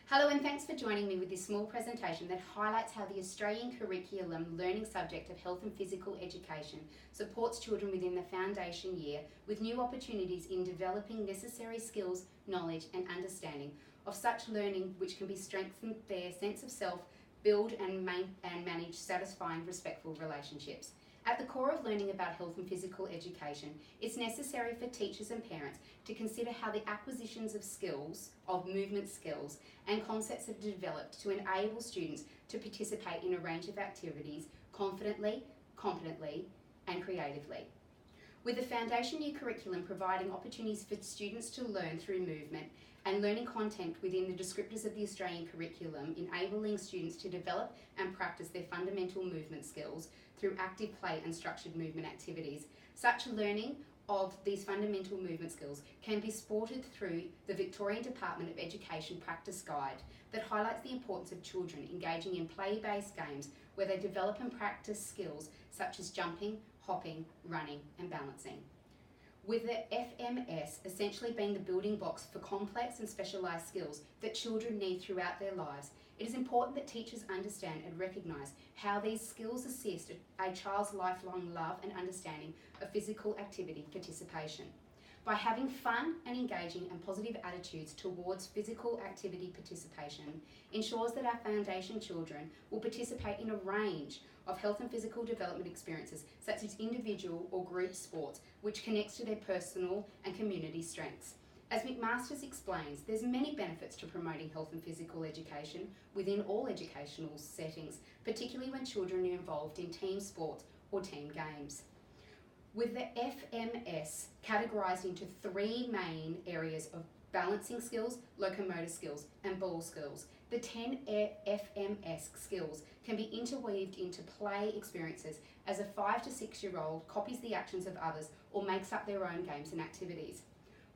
Hello and thanks for joining me with this small presentation that highlights how the Australian curriculum learning subject of health and physical education supports children within the foundation year with new opportunities in developing necessary skills, knowledge and understanding of such learning which can be strengthened their sense of self, build and manage satisfying, respectful relationships. At the core of learning about health and physical education, it's necessary for teachers and parents to consider how the acquisitions of skills, of movement skills, and concepts are developed to enable students to participate in a range of activities confidently, competently, and creatively. With the foundation year curriculum providing opportunities for students to learn through movement and learning content within the descriptors of the Australian curriculum, enabling students to develop and practice their fundamental movement skills through active play and structured movement activities. Such learning of these fundamental movement skills can be supported through the Victorian Department of Education Practice Guide that highlights the importance of children engaging in play-based games where they develop and practice skills such as jumping, hopping, running and balancing. With the FMS essentially being the building blocks for complex and specialised skills that children need throughout their lives, it is important that teachers understand and recognise how these skills assist a child's lifelong love and understanding of physical activity participation. By having fun and engaging and positive attitudes towards physical activity participation ensures that our foundation children will participate in a range of health and physical development experiences such as individual or group sports which connects to their personal and community strengths. As McMaster's explains, there's many benefits to promoting health and physical education within all educational settings, particularly when children are involved in team sports or team games. With the FMS categorised into three main areas of balancing skills, locomotor skills and ball skills, the 10 FMS skills can be interweaved into play experiences as a 5 to 6 year old copies the actions of others or makes up their own games and activities.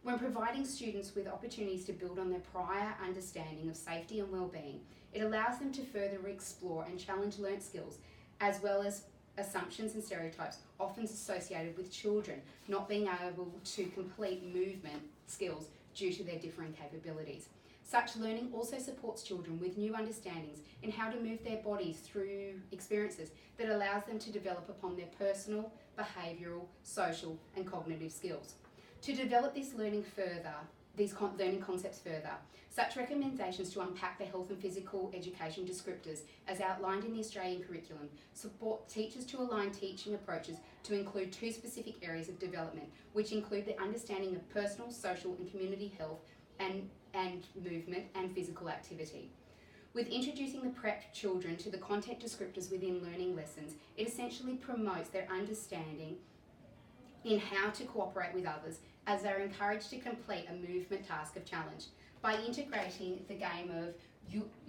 When providing students with opportunities to build on their prior understanding of safety and well-being, it allows them to further explore and challenge learnt skills as well as assumptions and stereotypes often associated with children not being able to complete movement skills due to their differing capabilities. Such learning also supports children with new understandings in how to move their bodies through experiences that allows them to develop upon their personal, behavioural, social and cognitive skills. To develop this learning further, these learning concepts further, such recommendations to unpack the health and physical education descriptors as outlined in the Australian curriculum support teachers to align teaching approaches to include two specific areas of development, which include the understanding of personal, social and community health and movement and physical activity. With introducing the prep children to the content descriptors within learning lessons, it essentially promotes their understanding in how to cooperate with others as they're encouraged to complete a movement task of challenge. By integrating the game of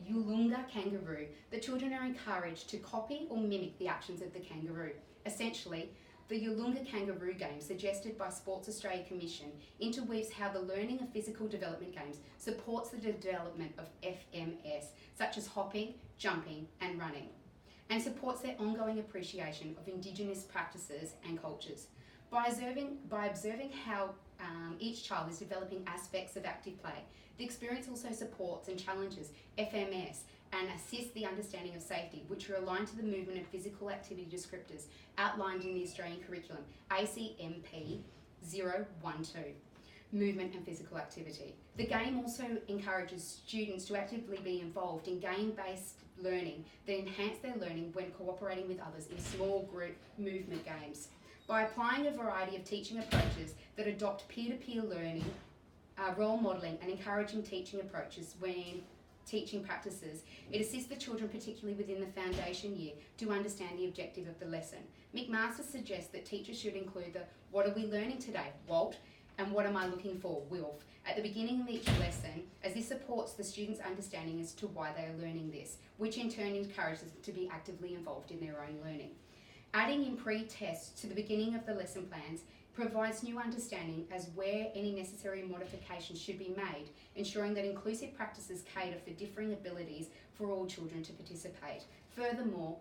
Yulunga kangaroo, the children are encouraged to copy or mimic the actions of the kangaroo. Essentially, the Yulunga kangaroo game, suggested by Sports Australia Commission, interweaves how the learning of physical development games supports the development of FMS, such as hopping, jumping and running, and supports their ongoing appreciation of Indigenous practices and cultures. By observing how each child is developing aspects of active play, the experience also supports and challenges FMS and assists the understanding of safety, which are aligned to the movement and physical activity descriptors outlined in the Australian curriculum ACMP 012, movement and physical activity. The game also encourages students to actively be involved in game-based learning that enhance their learning when cooperating with others in small group movement games. By applying a variety of teaching approaches that adopt peer-to-peer learning, role modelling and encouraging teaching approaches when teaching practices, it assists the children, particularly within the foundation year, to understand the objective of the lesson. McMaster suggests that teachers should include the "What are we learning today, Walt?" and "What am I looking for, Wilf?" at the beginning of each lesson, as this supports the students' understanding as to why they are learning this, which in turn encourages them to be actively involved in their own learning. Adding in pre-tests to the beginning of the lesson plans provides new understanding as where any necessary modifications should be made, ensuring that inclusive practices cater for differing abilities for all children to participate. Furthermore,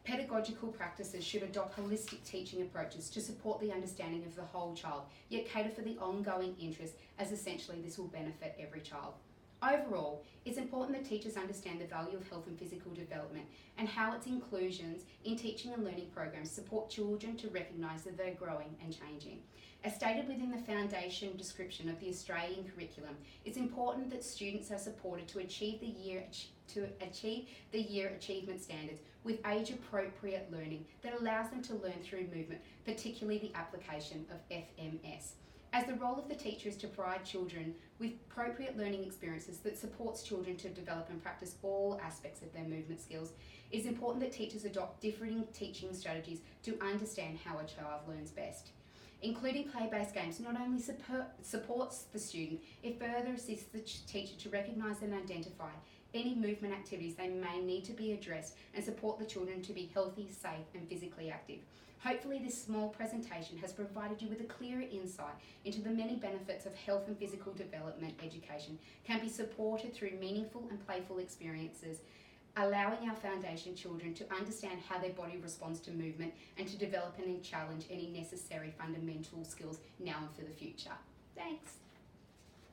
pedagogical practices should adopt holistic teaching approaches to support the understanding of the whole child, yet cater for the ongoing interest, as essentially this will benefit every child. Overall, it's important that teachers understand the value of health and physical development and how its inclusions in teaching and learning programs support children to recognise that they're growing and changing. As stated within the foundation description of the Australian curriculum, it's important that students are supported to achieve the year achievement standards with age-appropriate learning that allows them to learn through movement, particularly the application of FMS. As the role of the teacher is to provide children with appropriate learning experiences that supports children to develop and practice all aspects of their movement skills, it is important that teachers adopt differing teaching strategies to understand how a child learns best. Including play-based games not only supports the student, it further assists the teacher to recognise and identify any movement activities they may need to be addressed and support the children to be healthy, safe and physically active. Hopefully this small presentation has provided you with a clearer insight into the many benefits of health and physical development education can be supported through meaningful and playful experiences, allowing our foundation children to understand how their body responds to movement and to develop and challenge any necessary fundamental skills now and for the future. Thanks.